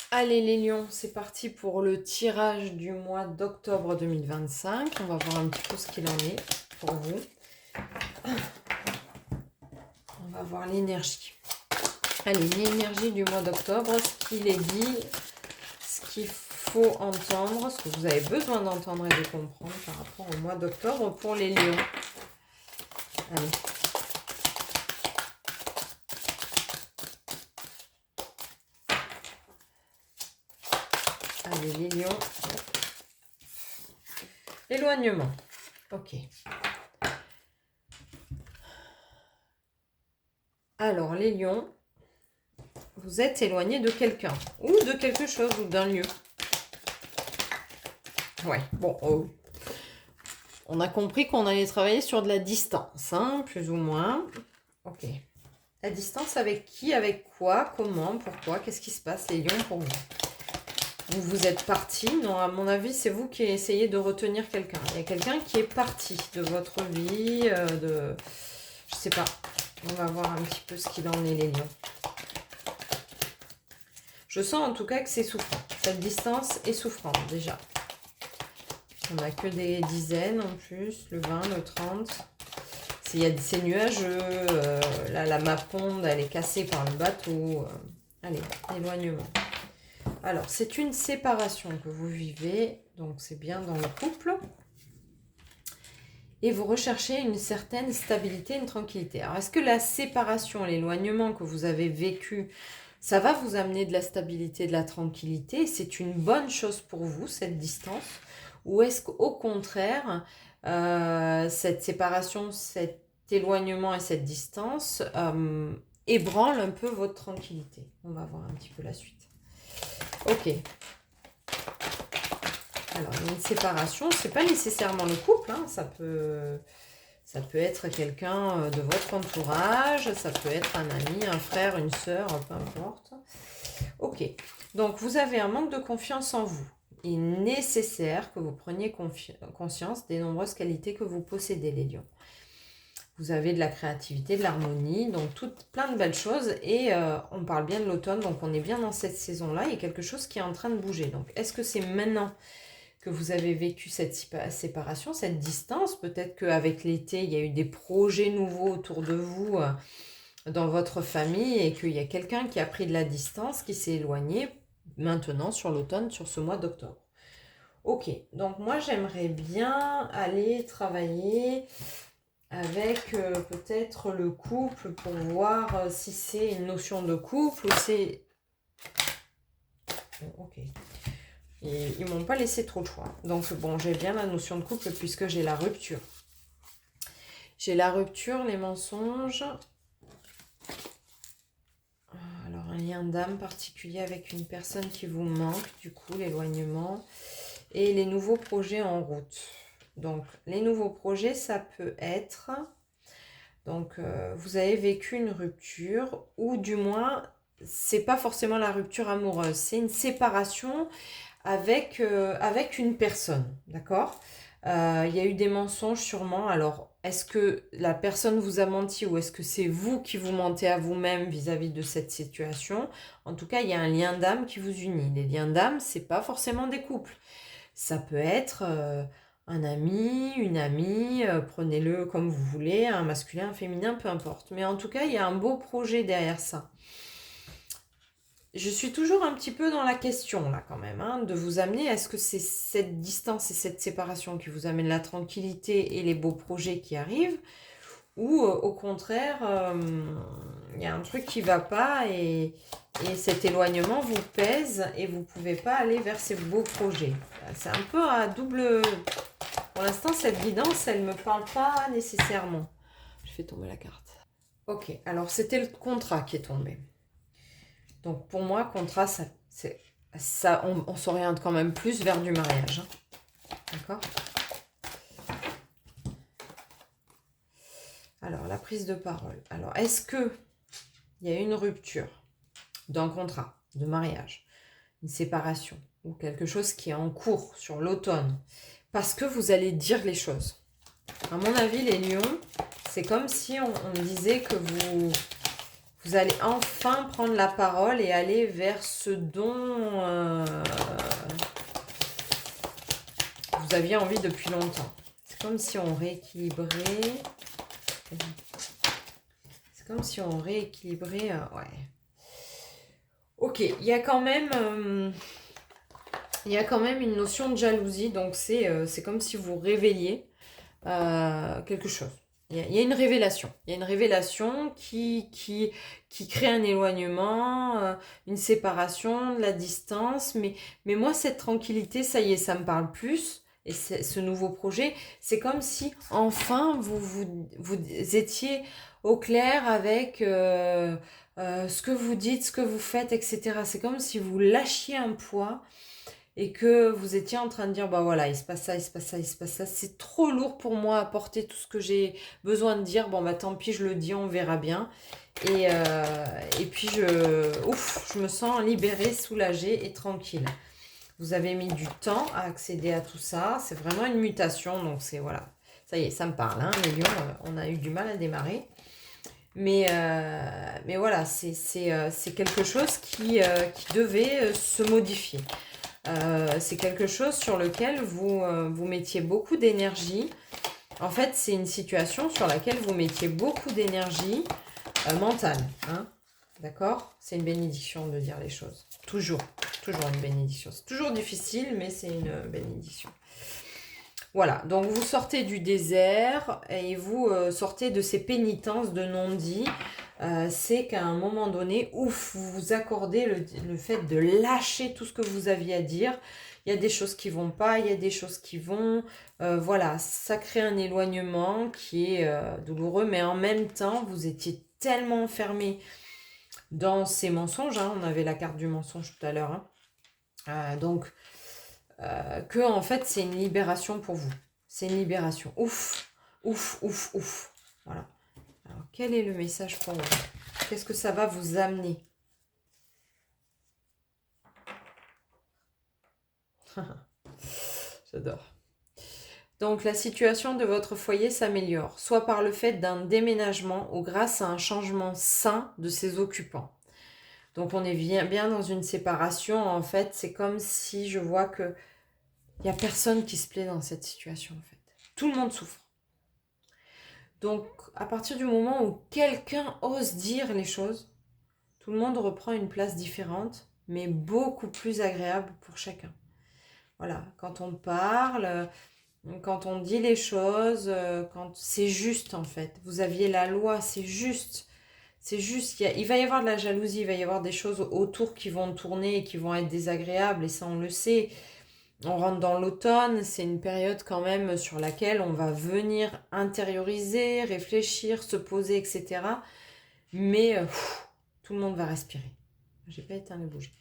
Allez les lions, c'est parti pour le tirage du mois d'octobre 2025. On va voir un petit peu ce qu'il en est pour vous. On va voir l'énergie. Allez, l'énergie du mois d'octobre, ce qu'il est dit, ce qu'il faut entendre, ce que vous avez besoin d'entendre et de comprendre par rapport au mois d'octobre pour les lions. Allez. Allez, les lions. Éloignement. Ok. Alors, les lions, vous êtes éloigné de quelqu'un ou de quelque chose ou d'un lieu. Ouais, bon, on a compris qu'on allait travailler sur de la distance, hein, plus ou moins. Ok. La distance avec qui, avec quoi, comment, pourquoi, qu'est-ce qui se passe, les lions, pour vous? Vous êtes parti. Non, à mon avis, c'est vous qui essayez de retenir quelqu'un. Il y a quelqu'un qui est parti de votre vie, je sais pas. On va voir un petit peu ce qu'il en est, les lions. Je sens en tout cas que c'est souffrant. Cette distance est souffrante, déjà. On n'a que des dizaines en plus, le 20, le 30. C'est nuageux, la mapponde, elle est cassée par le bateau. Allez, éloignement. Alors, c'est une séparation que vous vivez, donc c'est bien dans le couple. Et vous recherchez une certaine stabilité, une tranquillité. Alors, est-ce que la séparation, l'éloignement que vous avez vécu, ça va vous amener de la stabilité, de la tranquillité? C'est une bonne chose pour vous, cette distance? Ou est-ce qu'au contraire, cette séparation, cet éloignement et cette distance ébranlent un peu votre tranquillité? On va voir un petit peu la suite. Ok. Alors, une séparation, c'est pas nécessairement le couple, hein, ça peut être quelqu'un de votre entourage, ça peut être un ami, un frère, une sœur, peu importe. Ok, donc vous avez un manque de confiance en vous. Il est nécessaire que vous preniez conscience des nombreuses qualités que vous possédez, les lions. Vous avez de la créativité, de l'harmonie, donc plein de belles choses. Et on parle bien de l'automne, donc on est bien dans cette saison-là. Il y a quelque chose qui est en train de bouger. Donc est-ce que c'est maintenant que vous avez vécu cette séparation, cette distance? Peut-être qu'avec l'été, il y a eu des projets nouveaux autour de vous, dans votre famille, et qu'il y a quelqu'un qui a pris de la distance, qui s'est éloigné maintenant sur l'automne, sur ce mois d'octobre. Ok, donc moi j'aimerais bien aller travailler avec peut-être le couple pour voir si c'est une notion de couple ou c'est... Ok. Et ils m'ont pas laissé trop de choix. Donc bon, j'ai bien la notion de couple puisque j'ai la rupture. J'ai la rupture, les mensonges. Alors un lien d'âme particulier avec une personne qui vous manque, du coup l'éloignement. Et les nouveaux projets en route. Donc les nouveaux projets, ça peut être... Donc vous avez vécu une rupture ou du moins, c'est pas forcément la rupture amoureuse, c'est une séparation avec une personne, d'accord? Il y a eu des mensonges sûrement. Alors, est-ce que la personne vous a menti ou est-ce que c'est vous qui vous mentez à vous-même vis-à-vis de cette situation? En tout cas, il y a un lien d'âme qui vous unit. Les liens d'âme, c'est pas forcément des couples. Ça peut être un ami, une amie, prenez-le comme vous voulez, un masculin, un féminin, peu importe. Mais en tout cas, il y a un beau projet derrière ça. Je suis toujours un petit peu dans la question là quand même, hein, de vous amener, est-ce que c'est cette distance et cette séparation qui vous amène la tranquillité et les beaux projets qui arrivent, ou au contraire, il y a un truc qui ne va pas et cet éloignement vous pèse et vous ne pouvez pas aller vers ces beaux projets. C'est un peu à double... Pour l'instant, cette guidance, elle ne me parle pas nécessairement. Je fais tomber la carte. Ok, alors c'était le contrat qui est tombé. Donc pour moi, contrat, on s'oriente quand même plus vers du mariage. Hein. D'accord? Alors, la prise de parole. Alors, est-ce que il y a une rupture d'un contrat de mariage, une séparation ou quelque chose qui est en cours sur l'automne parce que vous allez dire les choses? À mon avis, les lions, c'est comme si on disait que vous Vous allez enfin prendre la parole et aller vers ce dont vous aviez envie depuis longtemps. C'est comme si on rééquilibrait. C'est comme si on rééquilibrait. Ouais. Ok, il y a quand même une notion de jalousie. Donc c'est comme si vous révéliez quelque chose. Il y a une révélation. Il y a une révélation qui crée un éloignement, une séparation, de la distance. Mais moi, cette tranquillité, ça y est, ça me parle plus. Et ce nouveau projet, c'est comme si enfin vous étiez au clair avec ce que vous dites, ce que vous faites, etc. C'est comme si vous lâchiez un poids et que vous étiez en train de dire, bah voilà, il se passe ça, il se passe ça, il se passe ça, c'est trop lourd pour moi à porter tout ce que j'ai besoin de dire, bon bah tant pis, je le dis, on verra bien. Et puis je me sens libérée, soulagée et tranquille. Vous avez mis du temps à accéder à tout ça, c'est vraiment une mutation, donc c'est voilà, ça y est, ça me parle, hein, les lions, on a eu du mal à démarrer. Mais voilà, c'est quelque chose qui devait se modifier. C'est quelque chose sur lequel vous mettiez beaucoup d'énergie. En fait, c'est une situation sur laquelle vous mettiez beaucoup d'énergie mentale. Hein, d'accord? C'est une bénédiction de dire les choses. Toujours une bénédiction. C'est toujours difficile, mais c'est une bénédiction. Voilà, donc vous sortez du désert et vous sortez de ces pénitences de non-dit. C'est qu'à un moment donné, ouf, vous vous accordez le fait de lâcher tout ce que vous aviez à dire. Il y a des choses qui vont pas, il y a des choses qui vont. Voilà, ça crée un éloignement qui est douloureux, mais en même temps, vous étiez tellement enfermé dans ces mensonges. Hein, on avait la carte du mensonge tout à l'heure. Hein. Donc, que en fait, c'est une libération pour vous. C'est une libération. Ouf, ouf, ouf, ouf. Voilà. Alors, quel est le message pour vous? Qu'est-ce que ça va vous amener? J'adore. Donc, la situation de votre foyer s'améliore, soit par le fait d'un déménagement ou grâce à un changement sain de ses occupants. Donc, on est bien dans une séparation. En fait, c'est comme si je vois que il n'y a personne qui se plaît dans cette situation. En fait, tout le monde souffre. Donc, à partir du moment où quelqu'un ose dire les choses, tout le monde reprend une place différente, mais beaucoup plus agréable pour chacun. Voilà, quand on parle, quand on dit les choses, quand c'est juste en fait. Vous aviez la loi, c'est juste. C'est juste, il va y avoir de la jalousie, il va y avoir des choses autour qui vont tourner et qui vont être désagréables, et ça on le sait. On rentre dans l'automne, c'est une période quand même sur laquelle on va venir intérioriser, réfléchir, se poser, etc. Mais tout le monde va respirer. J'ai pas éteint les bougies.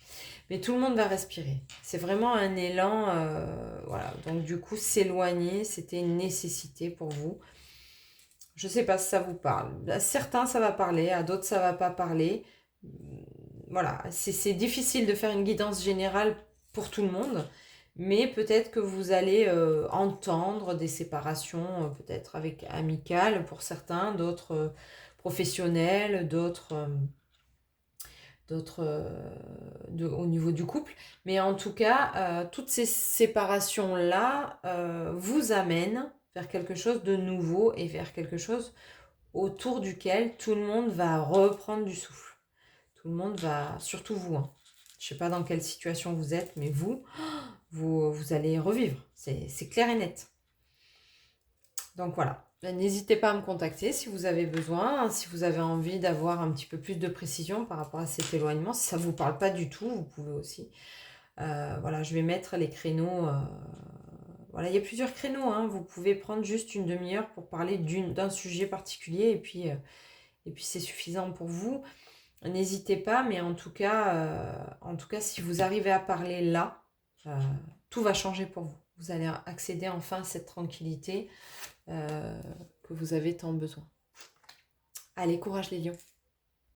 Mais tout le monde va respirer. C'est vraiment un élan. Voilà. Donc du coup, s'éloigner, c'était une nécessité pour vous. Je sais pas si ça vous parle. À certains, ça va parler. À d'autres, ça va pas parler. Voilà. C'est difficile de faire une guidance générale pour tout le monde. Mais peut-être que vous allez entendre des séparations, peut-être avec amicales pour certains, d'autres professionnels, d'autres au niveau du couple. Mais en tout cas, toutes ces séparations-là vous amènent vers quelque chose de nouveau et vers quelque chose autour duquel tout le monde va reprendre du souffle. Tout le monde va, surtout vous, hein. Je ne sais pas dans quelle situation vous êtes, mais vous allez revivre. C'est clair et net. Donc voilà. N'hésitez pas à me contacter si vous avez besoin, si vous avez envie d'avoir un petit peu plus de précision par rapport à cet éloignement. Si ça ne vous parle pas du tout, vous pouvez aussi. Voilà, je vais mettre les créneaux. Voilà, il y a plusieurs créneaux. Hein. Vous pouvez prendre juste une demi-heure pour parler d'un sujet particulier et puis c'est suffisant pour vous. N'hésitez pas, mais en tout cas, si vous arrivez à parler là, tout va changer pour vous. Vous allez accéder enfin à cette tranquillité que vous avez tant besoin. Allez, courage les lions!